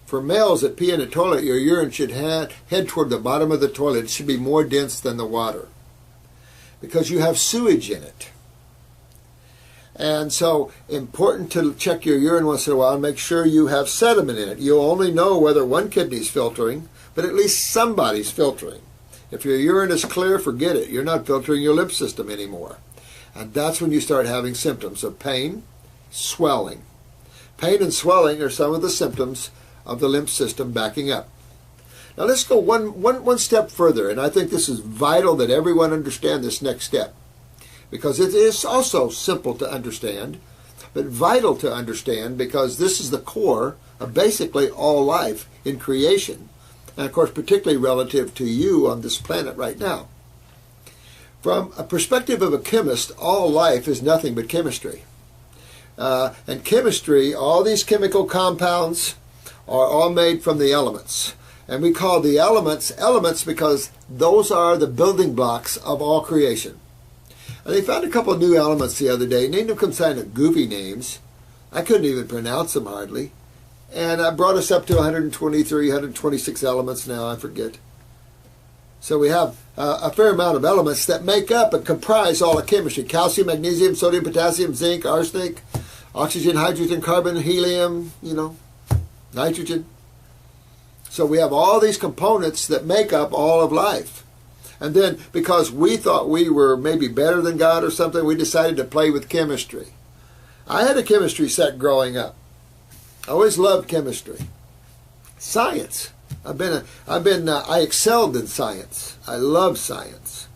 For males that pee in a toilet, your urine should head toward the bottom of the toilet. It should be more dense than the water because you have sewage in it. And so, important to check your urine once in a while and make sure you have sediment in it. You'll only know whether one kidney's filtering, but at least somebody's filtering. If your urine is clear, forget it. You're not filtering your lymph system anymore. And that's when you start having symptoms of pain, swelling. Pain and swelling are some of the symptoms of the lymph system backing up. Now let's go one step further, and I think this is vital that everyone understand this next step, because it is also simple to understand, but vital to understand, because this is the core of basically all life in creation, and of course particularly relative to you on this planet right now. From a perspective of a chemist, all life is nothing but chemistry. And chemistry, all these chemical compounds are all made from the elements. And we call the elements elements because those are the building blocks of all creation. And they found a couple of new elements the other day, named them some kind of goofy names. I couldn't even pronounce them hardly. And I brought us up to 123, 126 elements now, I forget. So we have a fair amount of elements that make up and comprise all of chemistry. Calcium, magnesium, sodium, potassium, zinc, arsenic, oxygen, hydrogen, carbon, helium, nitrogen. So we have all these components that make up all of life. And then, because we thought we were maybe better than God or something, we decided to play with chemistry. I had a chemistry set growing up. I always loved chemistry. Science. I excelled in science. I love science.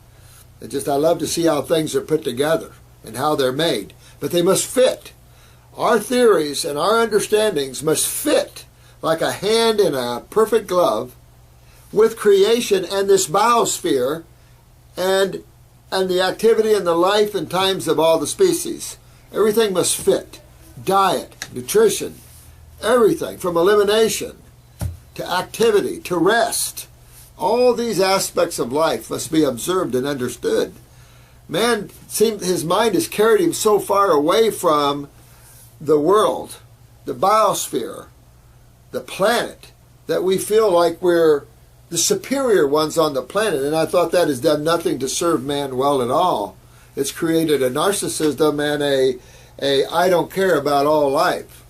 I love to see how things are put together and how they're made. But they must fit. Our theories and our understandings must fit like a hand in a perfect glove with creation and this biosphere and the activity and the life and times of all the species. Everything must fit. Diet, nutrition, everything from elimination to activity to rest. All these aspects of life must be observed and understood. Man, his mind has carried him so far away from the world, the biosphere, the planet, that we feel like we're the superior ones on the planet. And I thought that has done nothing to serve man well at all. It's created a narcissism and a I don't care about all life.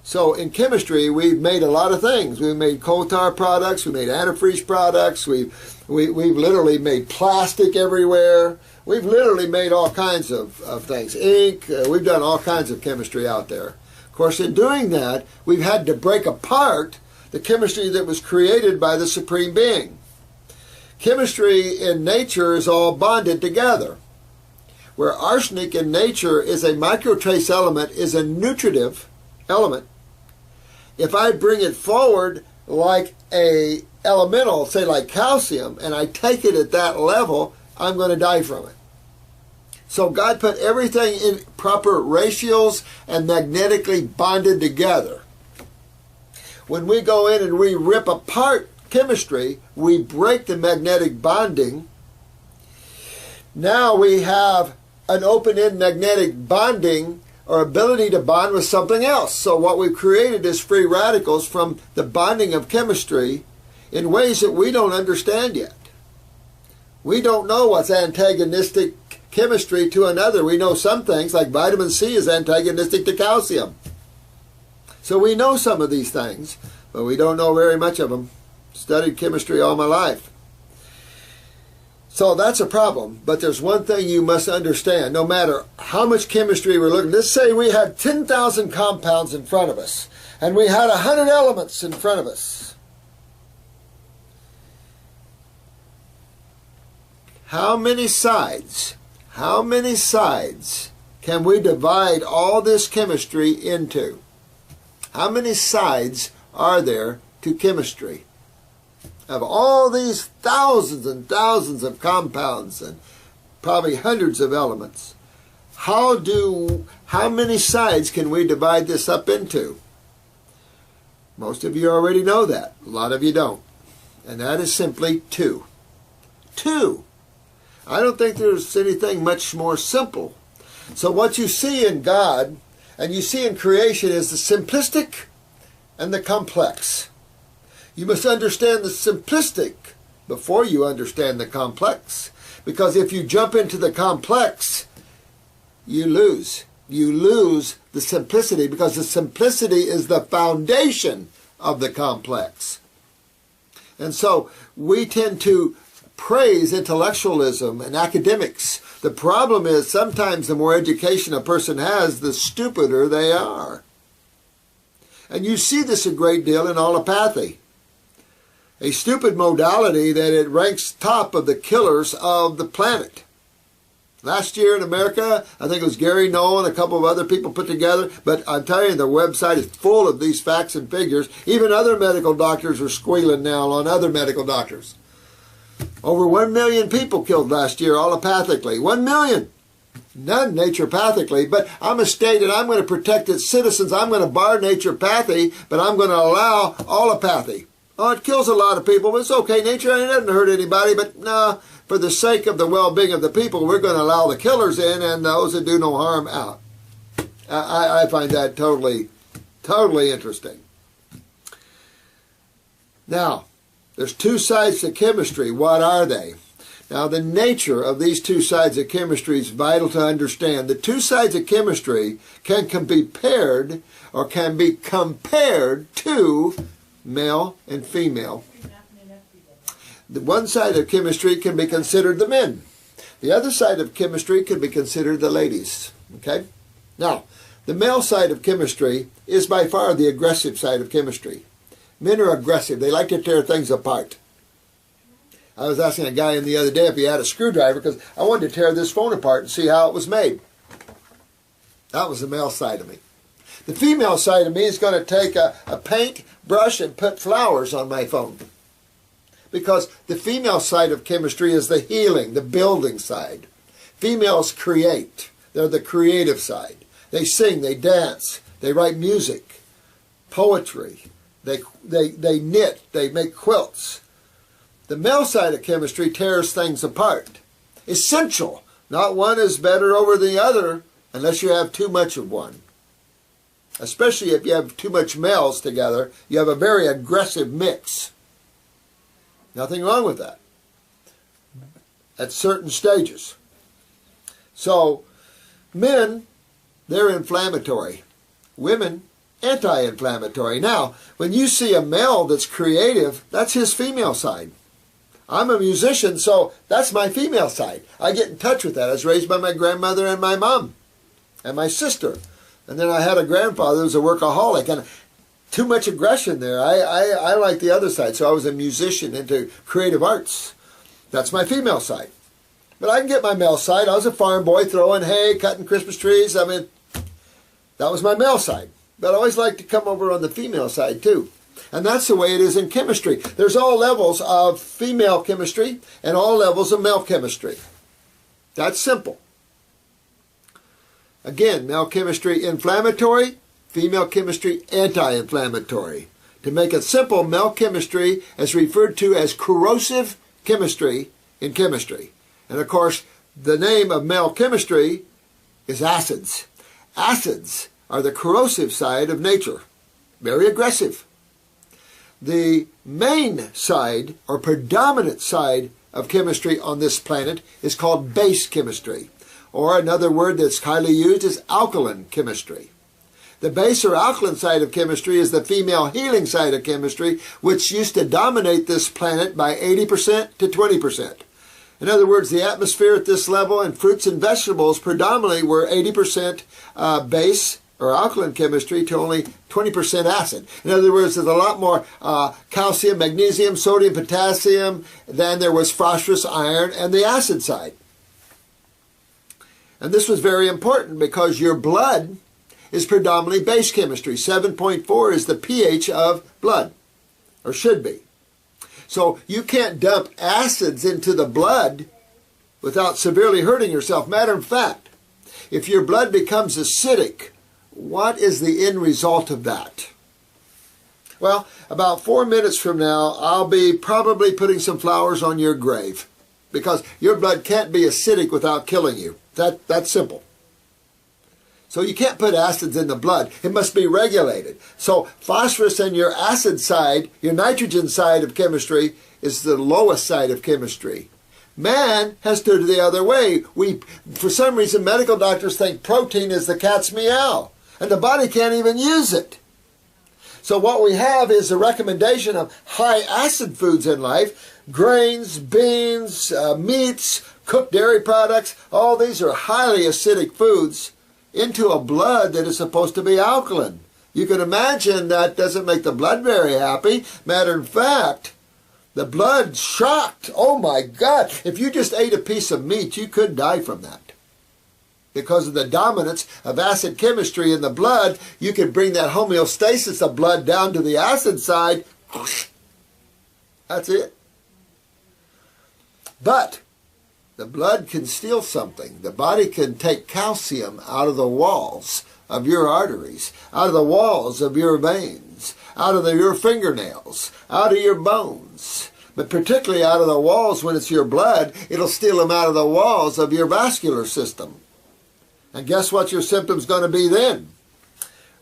So in chemistry, we've made a lot of things. We've made coal tar products, we made antifreeze products, we've literally made plastic everywhere. We've literally made all kinds of things. Ink, we've done all kinds of chemistry out there. Of course, in doing that, we've had to break apart the chemistry that was created by the Supreme Being. Chemistry in nature is all bonded together. Where arsenic in nature is a microtrace element, is a nutritive element. If I bring it forward like a elemental, say like calcium, and I take it at that level, I'm going to die from it. So God put everything in proper ratios and magnetically bonded together. When we go in and we rip apart chemistry, we break the magnetic bonding. Now we have an open-end magnetic bonding or ability to bond with something else. So what we've created is free radicals from the bonding of chemistry in ways that we don't understand yet. We don't know what's antagonistic chemistry to another. We know some things, like vitamin C is antagonistic to calcium. So we know some of these things, but we don't know very much of them. Studied chemistry all my life. So that's a problem. But there's one thing you must understand. No matter how much chemistry we're looking, let's say we had 10,000 compounds in front of us, and we had 100 elements in front of us. How many sides can we divide all this chemistry into? How many sides are there to chemistry? Of all these thousands and thousands of compounds and probably hundreds of elements, how many sides can we divide this up into? Most of you already know that. A lot of you don't. And that is simply two. Two. I don't think there's anything much more simple. So what you see in God and you see in creation is the simplistic and the complex. You must understand the simplistic before you understand the complex. Because if you jump into the complex, you lose. You lose the simplicity, because the simplicity is the foundation of the complex. And so we tend to praise intellectualism and academics. The problem is sometimes the more education a person has, the stupider they are. And you see this a great deal in allopathy. A stupid modality that it ranks top of the killers of the planet. Last year in America, I think it was Gary Noel and a couple of other people put together, but I'm telling you, the website is full of these facts and figures. Even other medical doctors are squealing now on other medical doctors. Over 1 million people killed last year allopathically. 1 million! None naturopathically, but I'm a state and I'm going to protect its citizens. I'm going to bar naturopathy, but I'm going to allow allopathy. Oh, it kills a lot of people, but it's okay. Nature doesn't hurt anybody, but no, for the sake of the well-being of the people, we're going to allow the killers in and those that do no harm out. I find that totally interesting. Now, there's two sides to chemistry. What are they? Now, the nature of these two sides of chemistry is vital to understand. The two sides of chemistry can be paired or can be compared to male and female. The one side of chemistry can be considered the men. The other side of chemistry can be considered the ladies. Okay? Now, the male side of chemistry is by far the aggressive side of chemistry. Men are aggressive. They like to tear things apart. I was asking a guy the other day if he had a screwdriver because I wanted to tear this phone apart and see how it was made. That was the male side of me. The female side of me is going to take a paint brush and put flowers on my phone. Because the female side of chemistry is the healing, the building side. Females create. They're the creative side. They sing, they dance, they write music, poetry, they knit, they make quilts. The male side of chemistry tears things apart. Essential. Not one is better over the other unless you have too much of one. Especially if you have too much males together, you have a very aggressive mix. Nothing wrong with that at certain stages. So, men, they're inflammatory. Women, anti-inflammatory. Now, when you see a male that's creative, that's his female side. I'm a musician, so that's my female side. I get in touch with that. I was raised by my grandmother and my mom and my sister. And then I had a grandfather who was a workaholic. And too much aggression there. I like the other side. So I was a musician into creative arts. That's my female side. But I can get my male side. I was a farm boy throwing hay, cutting Christmas trees. I mean, that was my male side. But I always like to come over on the female side too. And that's the way it is in chemistry. There's all levels of female chemistry and all levels of male chemistry. That's simple. Again, male chemistry inflammatory, female chemistry anti-inflammatory. To make it simple, male chemistry is referred to as corrosive chemistry in chemistry. And of course, the name of male chemistry is acids. Acids are the corrosive side of nature. Very aggressive. The main side, or predominant side of chemistry on this planet is called base chemistry. Or another word that's highly used is alkaline chemistry. The base or alkaline side of chemistry is the female healing side of chemistry, which used to dominate this planet by 80% to 20%. In other words, the atmosphere at this level and fruits and vegetables predominantly were 80% base or alkaline chemistry to only 20% acid. In other words, there's a lot more calcium, magnesium, sodium, potassium than there was phosphorus, iron, and the acid side. And this was very important because your blood is predominantly base chemistry. 7.4 is the pH of blood, or should be. So you can't dump acids into the blood without severely hurting yourself. Matter of fact, if your blood becomes acidic, what is the end result of that? Well, about 4 minutes from now, I'll be probably putting some flowers on your grave because your blood can't be acidic without killing you. That's simple. So you can't put acids in the blood. It must be regulated. So phosphorus in your acid side, your nitrogen side of chemistry, is the lowest side of chemistry. Man has to do the other way. For some reason, medical doctors think protein is the cat's meow, and the body can't even use it. So what we have is a recommendation of high acid foods in life. Grains, beans, meats, cooked dairy products, all these are highly acidic foods into a blood that is supposed to be alkaline. You can imagine that doesn't make the blood very happy. Matter of fact, the blood shocked. Oh my God, if you just ate a piece of meat, you could die from that. Because of the dominance of acid chemistry in the blood, you could bring that homeostasis of blood down to the acid side. That's it. But the blood can steal something. The body can take calcium out of the walls of your arteries, out of the walls of your veins, out of your fingernails, out of your bones. But particularly out of the walls when it's your blood, it'll steal them out of the walls of your vascular system. And guess what your symptom's going to be then?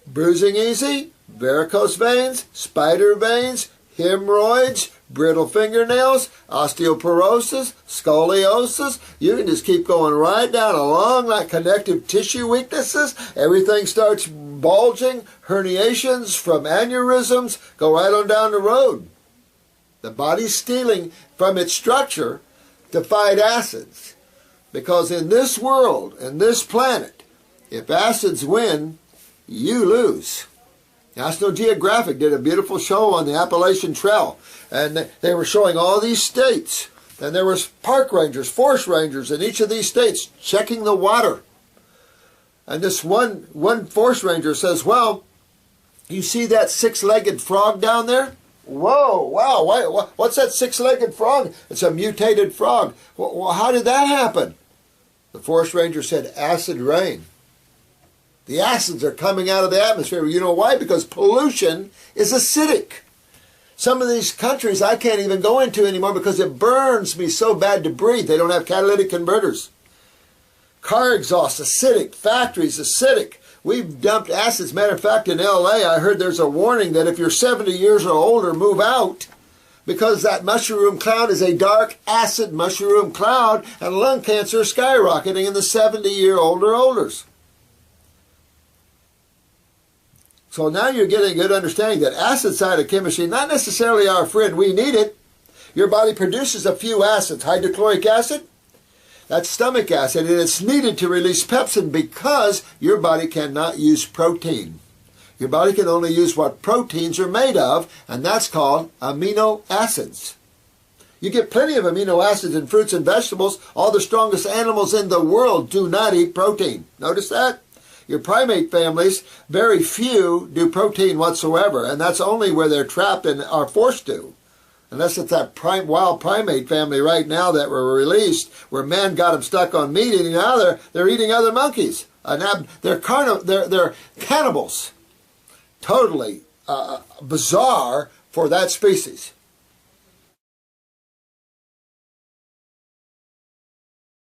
Bruising easy, varicose veins, spider veins, hemorrhoids, brittle fingernails, osteoporosis, scoliosis. You can just keep going right down along like connective tissue weaknesses. Everything starts bulging, herniations from aneurysms, go right on down the road. The body's stealing from its structure to fight acids. Because in this world, in this planet, if acids win, you lose. National Geographic did a beautiful show on the Appalachian Trail, and they were showing all these states, and there was park rangers, forest rangers in each of these states checking the water. And this one forest ranger says, well, you see that six-legged frog down there? Whoa, wow, what's that six-legged frog? It's a mutated frog. Well, how did that happen? The forest ranger said, acid rain. The acids are coming out of the atmosphere. You know why? Because pollution is acidic. Some of these countries I can't even go into anymore because it burns me so bad to breathe. They don't have catalytic converters. Car exhaust, acidic. Factories, acidic. We've dumped acids. Matter of fact, in LA, I heard there's a warning that if you're 70 years or older, move out, because that mushroom cloud is a dark acid mushroom cloud, and lung cancer is skyrocketing in the 70-year-old or olders. So now you're getting a good understanding that acid side of chemistry, not necessarily our friend, we need it. Your body produces a few acids. Hydrochloric acid, that's stomach acid, and it's needed to release pepsin because your body cannot use protein. Your body can only use what proteins are made of, and that's called amino acids. You get plenty of amino acids in fruits and vegetables. All the strongest animals in the world do not eat protein. Notice that? Your primate families, very few do protein whatsoever, and that's only where they're trapped and are forced to. Unless it's that wild primate family right now that were released, where man got them stuck on meat eating. Now they're eating other monkeys. They're cannibals. Totally bizarre for that species.